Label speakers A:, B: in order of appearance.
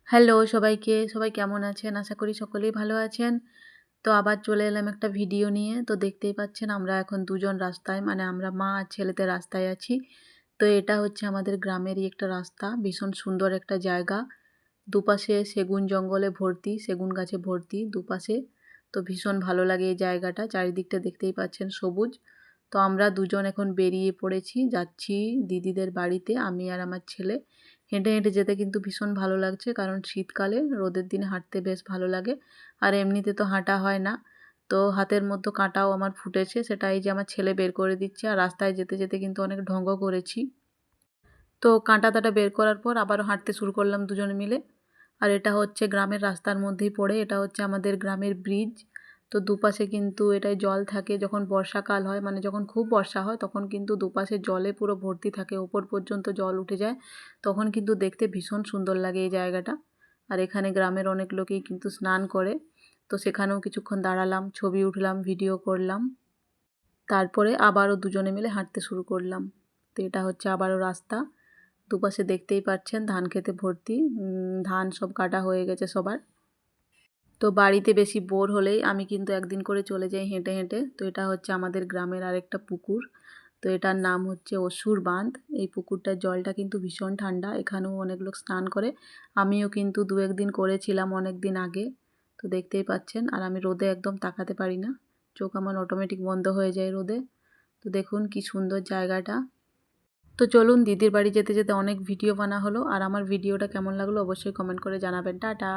A: Hello সবাইকে, সবাই কেমন আছেন? আশা করি সকলেই ভালো আছেন। তো আবার চলে এলাম একটা ভিডিও নিয়ে। তো দেখতেই পাচ্ছেন আমরা এখন দুজন রাস্তায় মানে আমরা মা আর ছেলেতে রাস্তায় আছি। তো এটা হচ্ছে আমাদের গ্রামেরই একটা রাস্তা। ভীষণ সুন্দর একটা জায়গা। দুপাশে সেগুন জঙ্গলে ভর্তি, সেগুন গাছে ভর্তি দুপাশে। তো ভীষণ ভালো লাগে এই জায়গাটা। চারিদিকটা দেখতেই পাচ্ছেন সবুজ। তো আমরা দুজন এখন বেরিয়ে পড়েছি, যাচ্ছি দিদিদের বাড়িতে আমি আর আমার ছেলে। হেঁটে হেঁটে যেতে কিন্তু ভীষণ ভালো লাগছে, কারণ শীতকালে রোদের দিনে হাঁটতে বেশ ভালো লাগে। আর এমনিতে তো হাঁটা হয় না। তো হাতের মধ্যে কাঁটাও আমার ফুটেছে, সেটা এই যে আমার ছেলে বের করে দিচ্ছে। আর রাস্তায় যেতে যেতে কিন্তু অনেক ঢঙ্গ করেছি। তো কাঁটাতাটা বের করার পর আবারও হাঁটতে শুরু করলাম দুজনে মিলে। আর এটা হচ্ছে গ্রামের রাস্তার মধ্যেই পড়ে, এটা হচ্ছে আমাদের গ্রামের ব্রিজ। তো দুপাশে কিন্তু এটায় জল থাকে যখন বর্ষাকাল হয়, মানে যখন খুব বর্ষা হয় তখন কিন্তু দুপাশে জলে পুরো ভর্তি থাকে, ওপর পর্যন্ত জল উঠে যায়। তখন কিন্তু দেখতে ভীষণ সুন্দর লাগে এই জায়গাটা। আর এখানে গ্রামের অনেক লোকেই কিন্তু স্নান করে। তো সেখানেও কিছুক্ষণ দাঁড়ালাম, ছবি উঠলাম, ভিডিও করলাম। তারপরে আবারও দুজনে মিলে হাঁটতে শুরু করলাম। তো এটা হচ্ছে আবারও রাস্তা। দুপাশে দেখতেই পাচ্ছেন ধান খেতে ভর্তি। ধান সব কাটা হয়ে গেছে সবার। তো বাড়িতে বেশি বোর হলেই আমি কিন্তু একদিন করে চলে যাই হেঁটে হেঁটে। তো এটা হচ্ছে আমাদের গ্রামের আরেকটা পুকুর। তো এটার নাম হচ্ছে অসুর বাঁধ। এই পুকুরটার জলটা কিন্তু ভীষণ ঠান্ডা, এখানেও অনেক লোক স্নান করে। আমিও কিন্তু দু একদিন করেছিলাম অনেক দিন আগে। তো দেখতেই পাচ্ছেন, আর আমি রোদে একদম তাকাতে পারি না, চোখ আমার অটোমেটিক বন্ধ হয়ে যায় রোদে। তো দেখুন কি সুন্দর জায়গাটা। তো চলুন, দিদির বাড়ি যেতে যেতে অনেক ভিডিও বানা হলো। আর আমার ভিডিওটা কেমন লাগলো অবশ্যই কমেন্ট করে জানাবেন। টাটা।